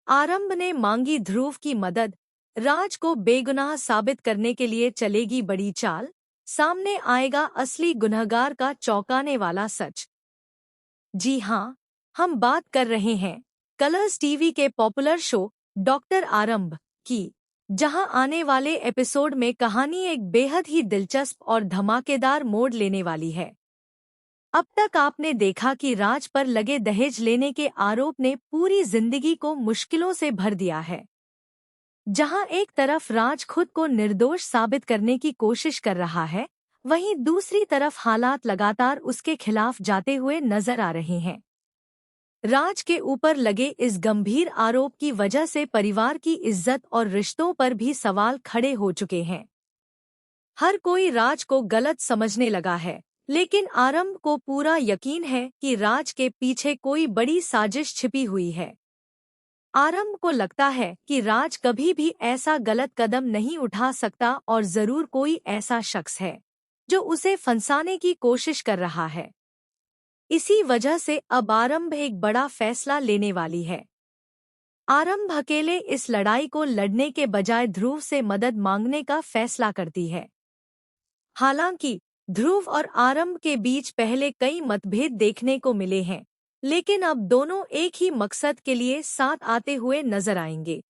आरंभ ने मांगी ध्रुव की मदद। राज को बेगुनाह साबित करने के लिए चलेगी बड़ी चाल। सामने आएगा असली गुनहगार का चौंकाने वाला सच। जी हाँ, हम बात कर रहे हैं कलर्स टीवी के पॉपुलर शो डॉक्टर आरंभ की, जहां आने वाले एपिसोड में कहानी एक बेहद ही दिलचस्प और धमाकेदार मोड़ लेने वाली है। अब तक आपने देखा कि राज पर लगे दहेज लेने के आरोप ने पूरी जिंदगी को मुश्किलों से भर दिया है। जहां एक तरफ राज खुद को निर्दोष साबित करने की कोशिश कर रहा है, वहीं दूसरी तरफ हालात लगातार उसके खिलाफ जाते हुए नजर आ रहे हैं। राज के ऊपर लगे इस गंभीर आरोप की वजह से परिवार की इज्जत और रिश्तों पर भी सवाल खड़े हो चुके हैं। हर कोई राज को गलत समझने लगा है, लेकिन आरंभ को पूरा यकीन है कि राज के पीछे कोई बड़ी साजिश छिपी हुई है। आरंभ को लगता है कि राज कभी भी ऐसा गलत कदम नहीं उठा सकता और जरूर कोई ऐसा शख्स है जो उसे फंसाने की कोशिश कर रहा है। इसी वजह से अब आरंभ एक बड़ा फैसला लेने वाली है। आरंभ अकेले इस लड़ाई को लड़ने के बजाय ध्रुव से मदद मांगने का फैसला करती है। हालांकि ध्रुव और आरंभ के बीच पहले कई मतभेद देखने को मिले हैं, लेकिन अब दोनों एक ही मकसद के लिए साथ आते हुए नजर आएंगे।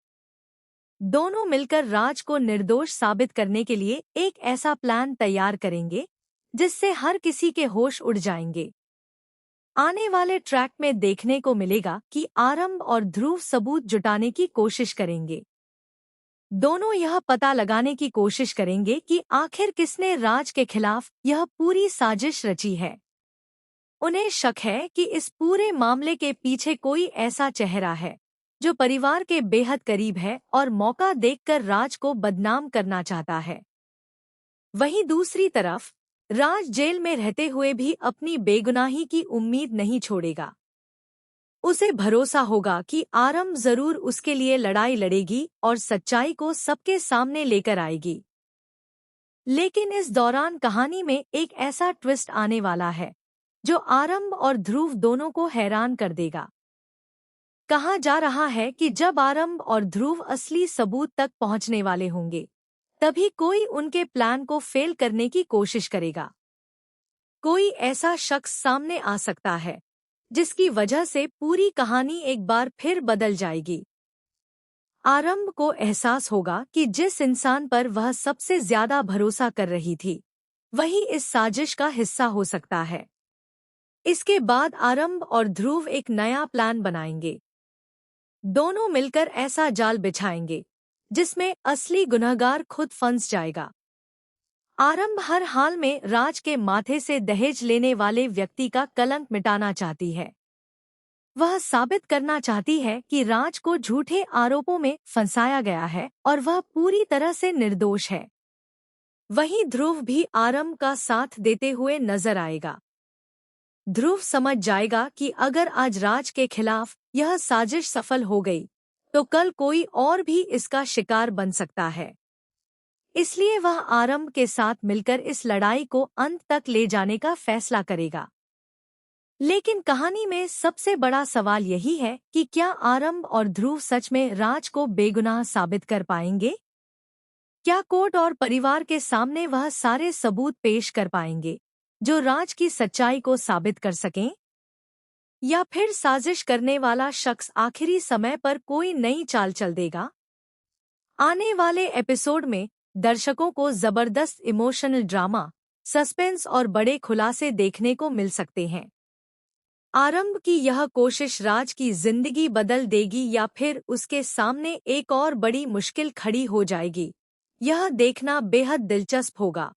दोनों मिलकर राज को निर्दोष साबित करने के लिए एक ऐसा प्लान तैयार करेंगे जिससे हर किसी के होश उड़ जाएंगे। आने वाले ट्रैक में देखने को मिलेगा कि आरंभ और ध्रुव सबूत जुटाने की कोशिश करेंगे। दोनों यह पता लगाने की कोशिश करेंगे कि आखिर किसने राज के खिलाफ यह पूरी साजिश रची है। उन्हें शक है कि इस पूरे मामले के पीछे कोई ऐसा चेहरा है जो परिवार के बेहद करीब है और मौका देखकर राज को बदनाम करना चाहता है। वहीं दूसरी तरफ राज जेल में रहते हुए भी अपनी बेगुनाही की उम्मीद नहीं छोड़ेगा। उसे भरोसा होगा कि आरंभ जरूर उसके लिए लड़ाई लड़ेगी और सच्चाई को सबके सामने लेकर आएगी। लेकिन इस दौरान कहानी में एक ऐसा ट्विस्ट आने वाला है जो आरंभ और ध्रुव दोनों को हैरान कर देगा। कहा जा रहा है कि जब आरंभ और ध्रुव असली सबूत तक पहुंचने वाले होंगे, तभी कोई उनके प्लान को फेल करने की कोशिश करेगा। कोई ऐसा शख्स सामने आ सकता है जिसकी वजह से पूरी कहानी एक बार फिर बदल जाएगी। आरंभ को एहसास होगा कि जिस इंसान पर वह सबसे ज्यादा भरोसा कर रही थी, वही इस साजिश का हिस्सा हो सकता है। इसके बाद आरंभ और ध्रुव एक नया प्लान बनाएंगे। दोनों मिलकर ऐसा जाल बिछाएंगे जिसमें असली गुनहगार खुद फंस जाएगा। आरंभ हर हाल में राज के माथे से दहेज लेने वाले व्यक्ति का कलंक मिटाना चाहती है। वह साबित करना चाहती है कि राज को झूठे आरोपों में फंसाया गया है और वह पूरी तरह से निर्दोष है। वहीं ध्रुव भी आरंभ का साथ देते हुए नजर आएगा। ध्रुव समझ जाएगा कि अगर आज राज के खिलाफ यह साजिश सफल हो गई, तो कल कोई और भी इसका शिकार बन सकता है। इसलिए वह आरंभ के साथ मिलकर इस लड़ाई को अंत तक ले जाने का फैसला करेगा। लेकिन कहानी में सबसे बड़ा सवाल यही है कि क्या आरंभ और ध्रुव सच में राज को बेगुनाह साबित कर पाएंगे? क्या कोर्ट और परिवार के सामने वह सारे सबूत पेश कर पाएंगे जो राज की सच्चाई को साबित कर सकें? या फिर साजिश करने वाला शख्स आखिरी समय पर कोई नई चाल चल देगा? आने वाले एपिसोड में दर्शकों को जबरदस्त इमोशनल ड्रामा, सस्पेंस और बड़े खुलासे देखने को मिल सकते हैं। आरंभ की यह कोशिश राज की जिंदगी बदल देगी या फिर उसके सामने एक और बड़ी मुश्किल खड़ी हो जाएगी, यह देखना बेहद दिलचस्प होगा।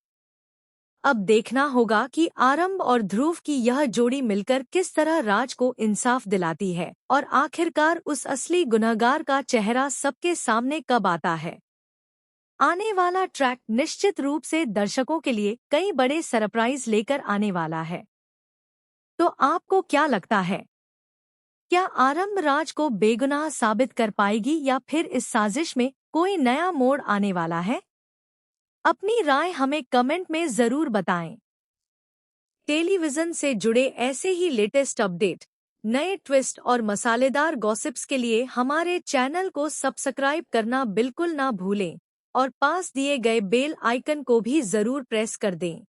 अब देखना होगा कि आरंभ और ध्रुव की यह जोड़ी मिलकर किस तरह राज को इंसाफ दिलाती है और आखिरकार उस असली गुनहगार का चेहरा सबके सामने कब आता है। आने वाला ट्रैक निश्चित रूप से दर्शकों के लिए कई बड़े सरप्राइज लेकर आने वाला है। तो आपको क्या लगता है? क्या आरंभ राज को बेगुनाह साबित कर पाएगी या फिर इस साजिश में कोई नया मोड़ आने वाला है? अपनी राय हमें कमेंट में जरूर बताएं। टेलीविजन से जुड़े ऐसे ही लेटेस्ट अपडेट नए ट्विस्ट और मसालेदार गॉसिप्स के लिए हमारे चैनल को सब्सक्राइब करना बिल्कुल ना भूलें और पास दिए गए बेल आइकन को भी जरूर प्रेस कर दें।